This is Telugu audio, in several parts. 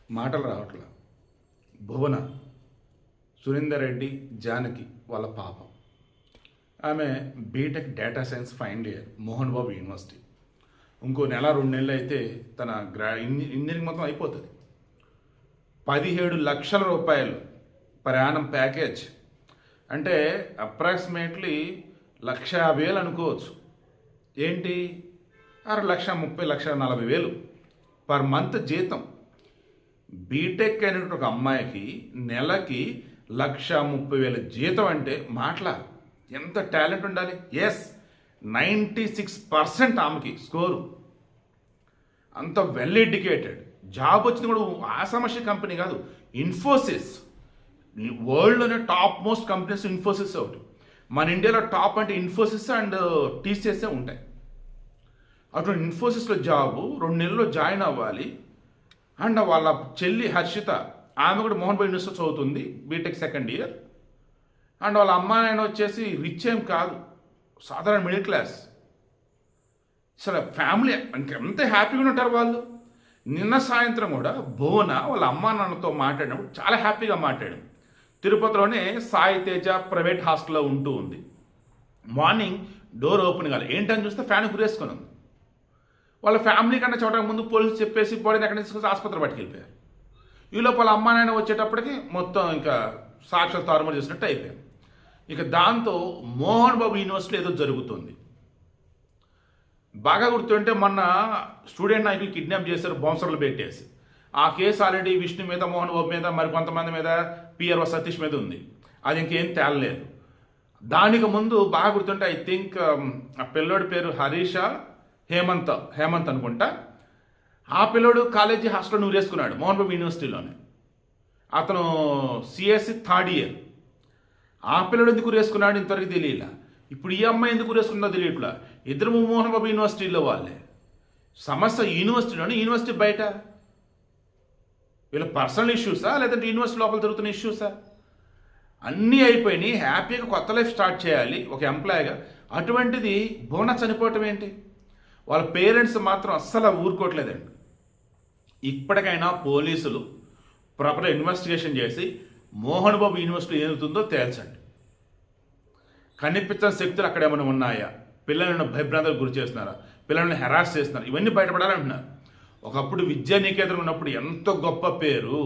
మాటలు రావట్లా. భువన, సురేందర్ రెడ్డి, జానకి వాళ్ళ పాప. ఆమె BTech data science final year Mohan Babu university. ఇంకో నెల 2 నెలలు అయితే తన ఇంజనీరింగ్ మొత్తం అయిపోతుంది. 17 లక్షల రూపాయలు ప్రయాణం ప్యాకేజ్ అంటే అప్రాక్సిమేట్లీ 1,50,000 అనుకోవచ్చు. ఏంటి 6,30,000 1,40,000 పర్ మంత్ జీతం. బీటెక్ అయినటువంటి ఒక అమ్మాయికి నెలకి 1,30,000 జీతం అంటే మాటలా ఎంత టాలెంట్ ఉండాలి. ఎస్, 96% ఆమెకి స్కోరు. అంత వెల్ ఎడ్యుకేటెడ్. జాబ్ వచ్చింది కూడా ఆసామషి కంపెనీ కాదు, ఇన్ఫోసిస్. వరల్డ్లోనే టాప్ మోస్ట్ కంపెనీస్ ఇన్ఫోసిస్ ఒకటి. మన ఇండియాలో టాప్ అంటే ఇన్ఫోసిస్ అండ్ టీసీఎస్ఏ ఉంటాయి. అటు ఇన్ఫోసిస్లో జాబు 2 నెలల్లో జాయిన్ అవ్వాలి. అండ్ వాళ్ళ చెల్లి హర్షిత, ఆమె కూడా మోహన్ బాబు యూనివర్సిటీ చదువుతుంది, బీటెక్ సెకండ్ ఇయర్. అండ్ వాళ్ళ అమ్మ నాయన వచ్చేసి రిచ్ ఏం కాదు, సాధారణ మిడిల్ క్లాస్. అసలు ఫ్యామిలీ ఇంకెంత హ్యాపీగా ఉంటారు వాళ్ళు. నిన్న సాయంత్రం కూడా భువన వాళ్ళ అమ్మా నాన్నతో మాట్లాడినప్పుడు చాలా హ్యాపీగా మాట్లాడాం. తిరుపతిలోనే సాయి తేజ ప్రైవేట్ హాస్టల్లో ఉంటూ ఉంది. మార్నింగ్ డోర్ ఓపెన్ కాదు, ఏంటని చూస్తే ఫ్యాన్ గురేసుకొని ఉంది. వాళ్ళ ఫ్యామిలీ కన్నా చూడడానికి ముందు పోలీసు చెప్పేసి బాడీని ఎక్కడ తీసుకొచ్చి ఆసుపత్రి పట్టుకెళ్ళిపోయారు. ఈ లోపల అమ్మా నాయన వచ్చేటప్పటికి మొత్తం ఇంకా సాక్షాత్ తారుమారు చేసినట్టు అయిపోయారు. ఇక దాంతో మోహన్ బాబు యూనివర్సిటీలో ఏదో జరుగుతుంది. బాగా గుర్తుంటే మొన్న స్టూడెంట్ నాయకులు కిడ్నాప్ చేశారు, బౌన్సర్లు పెట్టేసి. ఆ కేసు ఆల్రెడీ విష్ణు మీద, మోహన్ బాబు మీద, మరి కొంతమంది మీద, పిఆర్ఓ సతీష్ మీద ఉంది. అది ఇంకేం తేలలేదు. దానికి ముందు బాగా గుర్తుంటే ఐ థింక్ ఆ పిల్లోడి పేరు హరీషా హేమంత్ అనుకుంటా. ఆ పిల్లోడు కాలేజీ హాస్టల్లో నూరేసుకున్నాడు మోహన్ బాబు యూనివర్సిటీలోనే. అతను సిఎస్సి 3rd ఇయర్. ఆ పిల్లడు ఎందుకు వేసుకున్నాడు ఇంతవరకు తెలియలా. ఇప్పుడు ఈ అమ్మాయి ఎందుకు వేసుకుందో తెలియట్లా. ఇద్దరు మోహన్ బాబు యూనివర్సిటీలో వాళ్ళే. సమస్య యూనివర్సిటీలోనే, యూనివర్సిటీ బయట. వీళ్ళ పర్సనల్ ఇష్యూసా లేదంటే యూనివర్సిటీ లోపల జరుగుతున్న ఇష్యూసా? అన్నీ అయిపోయినాయి, హ్యాపీగా కొత్త లైఫ్ స్టార్ట్ చేయాలి ఒక ఎంప్లాయీగా. అటువంటిది భువన చనిపోవటం ఏంటి? వాళ్ళ పేరెంట్స్ మాత్రం అస్సలు ఊరుకోవట్లేదండి. ఇప్పటికైనా పోలీసులు ప్రాపర్గా ఇన్వెస్టిగేషన్ చేసి మోహన్ బాబు యూనివర్సిటీ ఏమవుతుందో తేల్చండి. కనిపించిన శక్తులు అక్కడ ఏమైనా ఉన్నాయా? పిల్లలను భయభ్రాంతులకు గురి చేస్తున్నారా? పిల్లల్ని హెరాస్ చేస్తున్నారు? ఇవన్నీ బయటపడాలంటున్నారు. ఒకప్పుడు విద్యానికేతనం ఉన్నప్పుడు ఎంతో గొప్ప పేరు.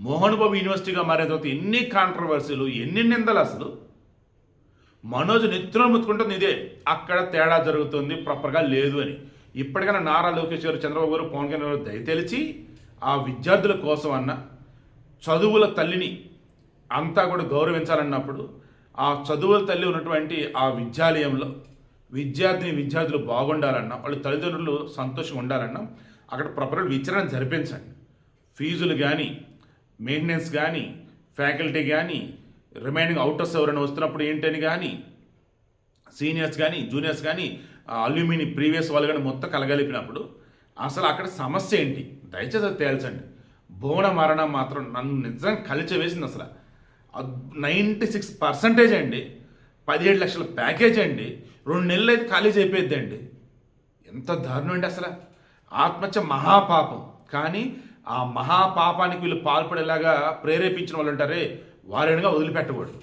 మోహన్ బాబు యూనివర్సిటీగా మారిన తర్వాత ఎన్ని కాంట్రవర్సీలు, ఎన్ని నిందలు. అసలు మనోజ్ నెత్తున ముత్తుకుంటుంది ఇదే. అక్కడ తేడా జరుగుతుంది, ప్రాపర్గా లేదు అని. ఇప్పటికైనా నారా లోకేష్ గారు, చంద్రబాబు గారు, పవన్ కళ్యాణ్ గారు దయతెలిచి ఆ విద్యార్థుల కోసం అన్న చదువుల తల్లిని అంతా కూడా గౌరవించాలన్నప్పుడు, ఆ చదువుల తల్లి ఉన్నటువంటి ఆ విద్యాలయంలో విద్యార్థులు బాగుండాలన్నా, వాళ్ళ తల్లిదండ్రులు సంతోషంగా ఉండాలన్నా అక్కడ ప్రాపర్గా విచారణ జరిపించండి. ఫీజులు కానీ, మెయింటెనెన్స్ కానీ, ఫ్యాకల్టీ కానీ, రిమైనింగ్ అవుటర్స్ ఎవరైనా వస్తున్నప్పుడు ఏంటని కానీ, సీనియర్స్ కానీ, జూనియర్స్ కానీ, అల్యూమిని ప్రీవియస్ వాళ్ళు కానీ మొత్తం కలగలిపినప్పుడు అసలు అక్కడ సమస్య ఏంటి దయచేసి అది తేల్చండి. భువన మరణం మాత్రం నన్ను నిజంగా కలిచివేసింది. అసలు 96% అండి. 17 లక్షల ప్యాకేజ్ అండి. 2 నెలలు అయితే కాలేజ్ అయిపోయింది అండి. ఎంత దారుణం అండి అసలు. ఆత్మహత్య మహాపాపం. కానీ ఆ మహాపాపానికి వీళ్ళు పాల్పడేలాగా ప్రేరేపించిన వాళ్ళు ఉంటారే, వారినిగా వదిలిపెట్టకూడదు.